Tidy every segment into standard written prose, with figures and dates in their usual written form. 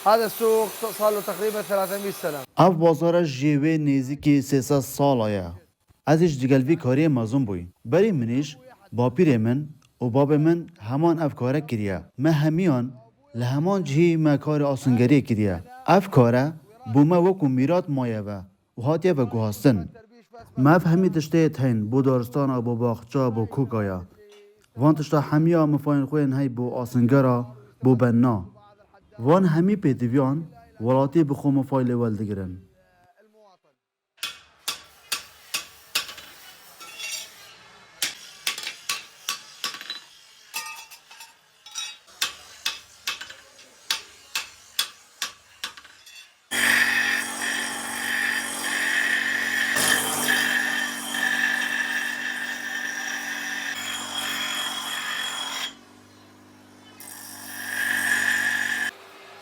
هذا السوق صار له تقريبا 300 سنة. اف بازار جیوه نزدیکی 300 سال آیا. ازش دیگلوی کاری مازون بوی. بری منیش با پیر من و باب من همان اف کاره کریه. ما همیان لهمان جهی ما کار آسانگری کریه. اف کاره بوما وکو میرات مایه و هاتیه و گوهستن. ما فهمی تشته تین بو دارستان بو باخچا بو کوکایا. وان تشته همیا مفاین خوین های بو آسانگرا بو بنا. وان همی پیدویان ولاتی بخو مفایل والدگرن.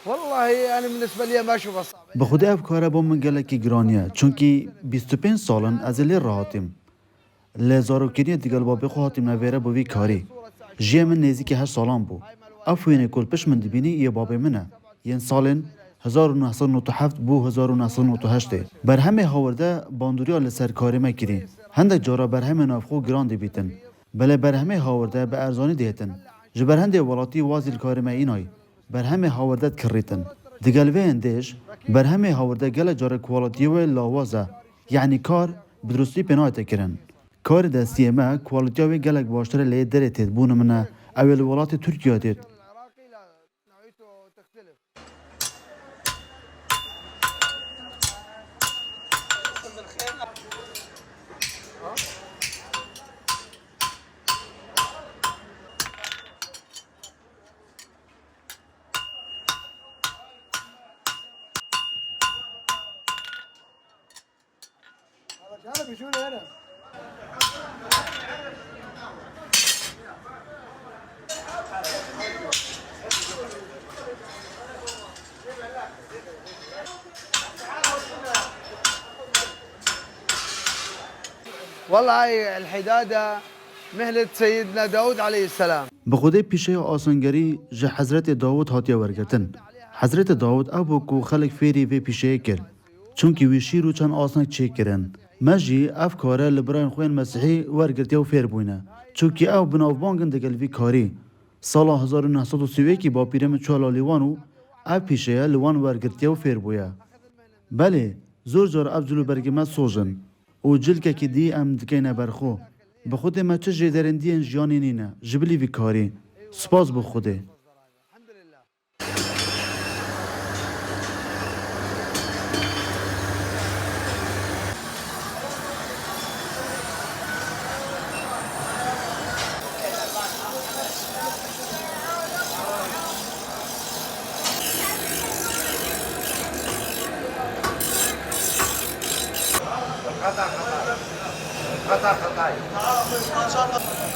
والله أنا بالنسبة لي ما أشوفها صعبة. به خود اف کاره با من گله کی گرانیه چونکی 25 سالن از لی راحتیم. لزارو کنیه دیگل با بخو هاتیم نویره بو وی کاری. جیه من نزدیک 8 سالان بو. افوینه کل پش من دبینی یه باب منه. ین سالن 1997 بو 1998 بر همه هاورده باندوریا لسر کاری مکری. هندک جارا بر همه نافخو گران دی بیتن. بله بر همه هاورده به ارزانی دیتن. جبر هنده ولاتی وازیل کاری ما اینای. بر همه هاورده کریتن. دیگل اندیش بر همه هاورده گله جار کوالیتی و لاوازه یعنی کار بدرستی پناه تکرن. کار دستی ما کوالیتی و گلک باشتر لی درتید بون منه اول ولات ترکیه دید. العراقي لا نوعيته تختلف. هذا بيجوا لي هنا. والله هاي الحدادة مهلة سيدنا داود عليه السلام. به خود پیشه آسانگری جه حضرت داود هاتیه ورگتن. حضرت داود ابو کو خلق فیری و پیشه کر. چونکی وی شیر و چند آسانگ چه کرن. مجی افکاره لبران خوین مسیحی ورگرتیه و فیر بوینه. چونکی او بناو بانگن دگل وی کاری. سال 1931 با پیرم چوالا لیوانو اف پیشه لیوان ورگرتیه و فیر بویه. بله زور زور افزلو برگمت سوژن. او جلکه که دی ام دکینه برخو. به خود ما چه جدرندی جیانی نینه جبلی وی کاری سپاس به خوده الحمد لله. قطع قطع قطع قطع